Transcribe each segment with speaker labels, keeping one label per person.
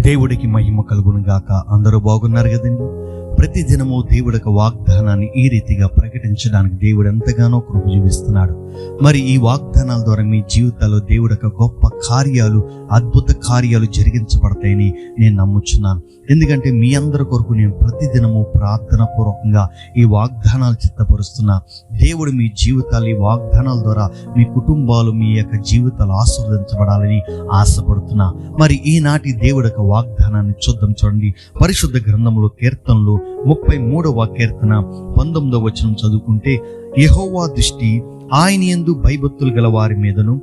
Speaker 1: దేవుడికి మహిమ కలుగును గాక. అందరూ బాగున్నారు కదండి. ప్రతి దినము దేవుడి యొక్క వాగ్దానాన్ని ఈ రీతిగా ప్రకటించడానికి దేవుడు ఎంతగానో కృప చూపిస్తున్నాడు. మరి ఈ వాగ్దానాల ద్వారా మీ జీవితాల్లో దేవుడి యొక్క గొప్ప కార్యాలు, అద్భుత కార్యాలు జరిగించబడతాయని నేను నమ్ముచున్నాను. ఎందుకంటే మీ అందరి కొరకు నేను ప్రతిదినము ప్రార్థన పూర్వకంగా ఈ వాగ్దానాలు చిత్తపరుస్తున్నా. దేవుడు మీ జీవితాలు ఈ వాగ్దానాల ద్వారా మీ కుటుంబాలు, మీ యొక్క జీవితాలు ఆశీర్వదించబడాలని ఆశపడుతున్నా. మరి ఈనాటి దేవుడి యొక్క వాగ్దానాన్ని చూడండి. పరిశుద్ధ గ్రంథంలో కీర్తనలు 33వ కీర్తన 19వ వచనం చదువుకుంటే, యెహోవా దృష్టి ఆయన యందు భయభక్తులు గల వారి మీదను,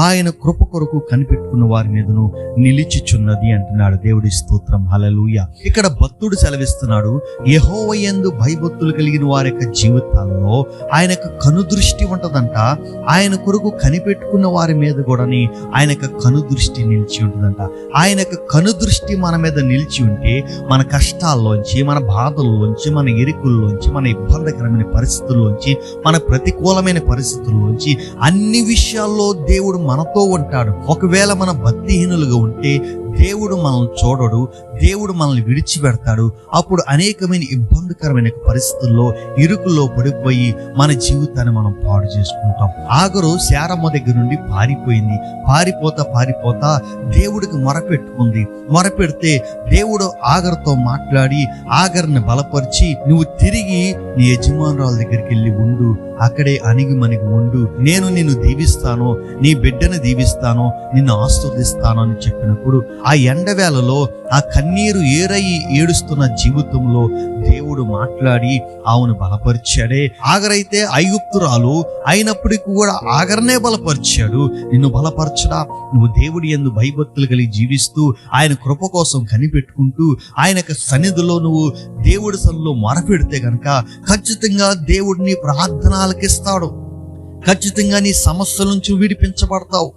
Speaker 1: ఆయన కృప కొరకు కనిపెట్టుకున్న వారి మీదను నిలిచిచున్నది అంటున్నాడు. దేవుడి స్తోత్రం, హల్లెలూయా. ఇక్కడ భక్తుడు సెలవిస్తున్నాడు, యెహోవా యందు భయభక్తులు కలిగిన వారి యొక్క జీవితాల్లో ఆయన యొక్క కనుదృష్టి ఉంటదంట. ఆయన కొరకు కనిపెట్టుకున్న వారి మీద కూడాని ఆయన యొక్క కనుదృష్టి నిలిచి ఉంటుందంట. ఆయన యొక్క కనుదృష్టి మన మీద నిలిచి ఉంటే మన కష్టాల్లోంచి, మన బాధల్లోంచి, మన ఇరుకుల్లోంచి, మన ఇబ్బందికరమైన పరిస్థితుల్లోంచి, మన ప్రతికూలమైన పరిస్థితుల్లోంచి అన్ని విషయాల్లో దేవుడు మనతో ఉంటాడు. ఒకవేళ మన భక్తిహీనులుగా ఉంటే దేవుడు మనల్ని చూడడు, దేవుడు మనల్ని విడిచిపెడతాడు. అప్పుడు అనేకమైన ఇబ్బందికరమైన పరిస్థితుల్లో, ఇరుకుల్లో పడిపోయి మన జీవితాన్ని మనం పాడు చేసుకుంటాం. ఆగరు శారమ్మ దగ్గర నుండి పారిపోయింది. పారిపోతా దేవుడికి మొరపెట్టుకుంది. మొరపెడితే దేవుడు ఆగరుతో మాట్లాడి ఆగర్ని బలపరిచి, నువ్వు తిరిగి నీ యజమానురాల దగ్గరికి వెళ్ళి ఉండు, అక్కడే అణిగిమణిగి ఉండు, నేను నిన్ను దీవిస్తాను, నీ బిడ్డను దీవిస్తాను, నిన్ను ఆశీర్వదిస్తాను అని చెప్పినప్పుడు ఆ ఎండవేళలో ఆ కన్నీరు ఏరయి ఏడుస్తున్న జీవితంలో దేవుడు మాట్లాడి ఆవును బలపరిచాడే. ఆగరైతే ఐగుప్తురాలు అయినప్పటికీ కూడా ఆగరనే బలపరిచాడు. నిన్ను బలపరచడా, నువ్వు దేవుడి యందు భయభక్తులు కలిగి జీవిస్తూ ఆయన కృప కోసం కనిపెట్టుకుంటూ ఆయన యొక్క సన్నిధిలో నువ్వు దేవుడి సన్నిధిలో మొరపెడితే గనక ఖచ్చితంగా దేవుడు నీ ప్రార్థన ఆలకిస్తాడు. ఖచ్చితంగా నీ సమస్యల నుంచి విడిపించబడతావు.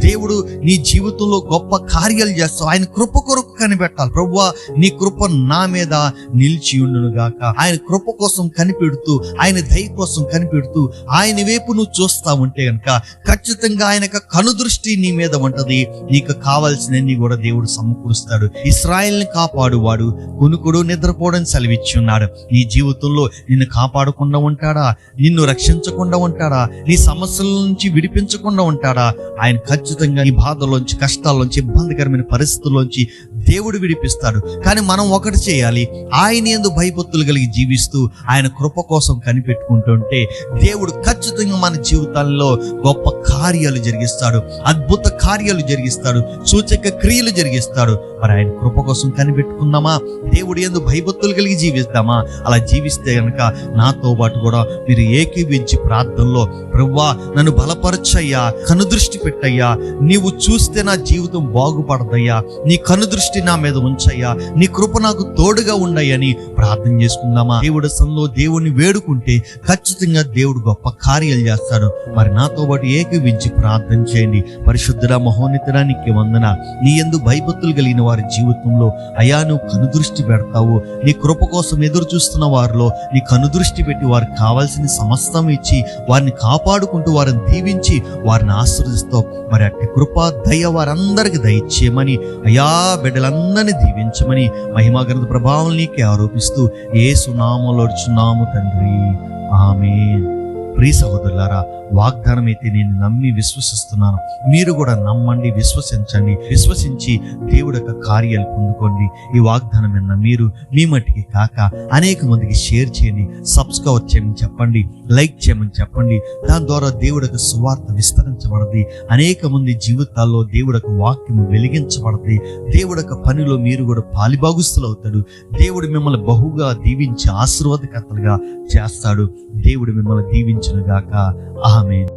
Speaker 1: దేవుడు నీ జీవితంలో గొప్ప కార్యాలు చేస్తావు. ఆయన కృప కొరకు కనిపెట్టాలి. ప్రభువా, నీ కృప నా మీద నిలిచి ఉండును గాక. ఆయన కృప కోసం కనిపెడుతూ, ఆయన దయ కోసం కనిపెడుతూ ఆయన వైపు నువ్వు చూస్తా ఉంటే గనక ఖచ్చితంగా ఆయన యొక్క కనుదృష్టి నీ మీద ఉంటది. నీకు కావాల్సినన్ని కూడా దేవుడు సమకూరుస్తాడు. ఇశ్రాయేలుని కాపాడువాడు కునుకుడు నిద్రపోవడం సెలవిచ్చి ఉన్నాడు. నీ జీవితంలో నిన్ను కాపాడకుండా ఉంటాడా? నిన్ను రక్షించకుండా ఉంటాడా? నీ సమస్యల నుంచి విడిపించకుండా ఉంటాడా? ఆయన ఖచ్చితంగా నీ బాధలోంచి, కష్టాల్లోంచి, ఇబ్బందికరమైన పరిస్థితుల్లోంచి దేవుడు విడిపిస్తాడు. కానీ మనం ఒకటి చేయాలి, ఆయన యందు భయభక్తులు కలిగి జీవిస్తూ ఆయన కృప కోసం కనిపెట్టుకుంటుంటే దేవుడు ఖచ్చితంగా మన జీవితాల్లో గొప్ప కార్యాలు జరిగిస్తాడు, అద్భుత కార్యాలు జరిగిస్తాడు, సూచక క్రియలు జరిగిస్తాడు. మరి ఆయన కృప కోసం కనిపెట్టుకుందామా? దేవుడి యందు భయభక్తులు కలిగి జీవిస్తామా? అలా జీవిస్తే గనక నాతో పాటు కూడా మీరు ఏకీవించి ప్రార్థనలో, ప్రభువా నన్ను బలపరచయ్యా, కనుదృష్టి పెట్టయ్యా, నీవు చూస్తే నా జీవితం బాగుపడదయ్యా, నీ కనుదృష్టి నా మీద ఉంచయ్యా, నీ కృప నాకు తోడుగా ఉండయ్యని ప్రార్థన చేసుకుందామా? దేవుడి సన్నిధిలో దేవుడిని వేడుకుంటే ఖచ్చితంగా దేవుడు గొప్ప కార్యాలు చేస్తాడు. మరి నాతో పాటు ఏకీవించి ప్రార్థన చేయండి. పరిశుద్ధుడా, మహోన్నతుడా, నీకే వందన. నీ యందు భయభక్తులు కలిగిన వారి జీవితంలో అయా నువ్వు కనుదృష్టి పెడతావు. నీ కృప కోసం ఎదురు చూస్తున్న వారిలో నీ కనుదృష్టి పెట్టి వారికి కావాల్సిన సమస్తం ఇచ్చి వారిని కాపాడుకుంటూ వారిని దీవించి వారిని ఆశీర్వదిస్తావు. మరి అట్టి కృప దయ వారందరికి దయచేయమని, అయా బిడ్డలందరినీ దీవించమని మహిమా గ్రంథ ప్రభావం నీకే ఆరోపిస్తూ యేసు నామములో అడుచున్నాము తండ్రి, ఆమేన్. ప్రియ సహోదరులారా, వాగ్దానం అయితే నేను నమ్మి విశ్వసిస్తున్నాను. మీరు కూడా నమ్మండి, విశ్వసించండి. విశ్వసించి దేవుడి యొక్క కార్యాలు పొందుకోండి. ఈ వాగ్దానం విన్న మీరు మీ మట్టికి కాక అనేక మందికి షేర్ చేయండి, సబ్స్క్రైబ్ చేయమని చెప్పండి, లైక్ చేయమని చెప్పండి. దాని ద్వారా దేవుడి యొక్క సువార్త విస్తరించబడది. అనేక మంది జీవితాల్లో దేవుడి యొక్క వాక్యము వెలిగించబడది. దేవుడి యొక్క పనిలో మీరు కూడా పాలిభాగస్తులు అవుతాడు. దేవుడు మిమ్మల్ని బహుగా దీవించి ఆశీర్వాదకర్తలుగా చేస్తాడు. దేవుడు మిమ్మల్ని దీవించును గాక. ఆమేన్.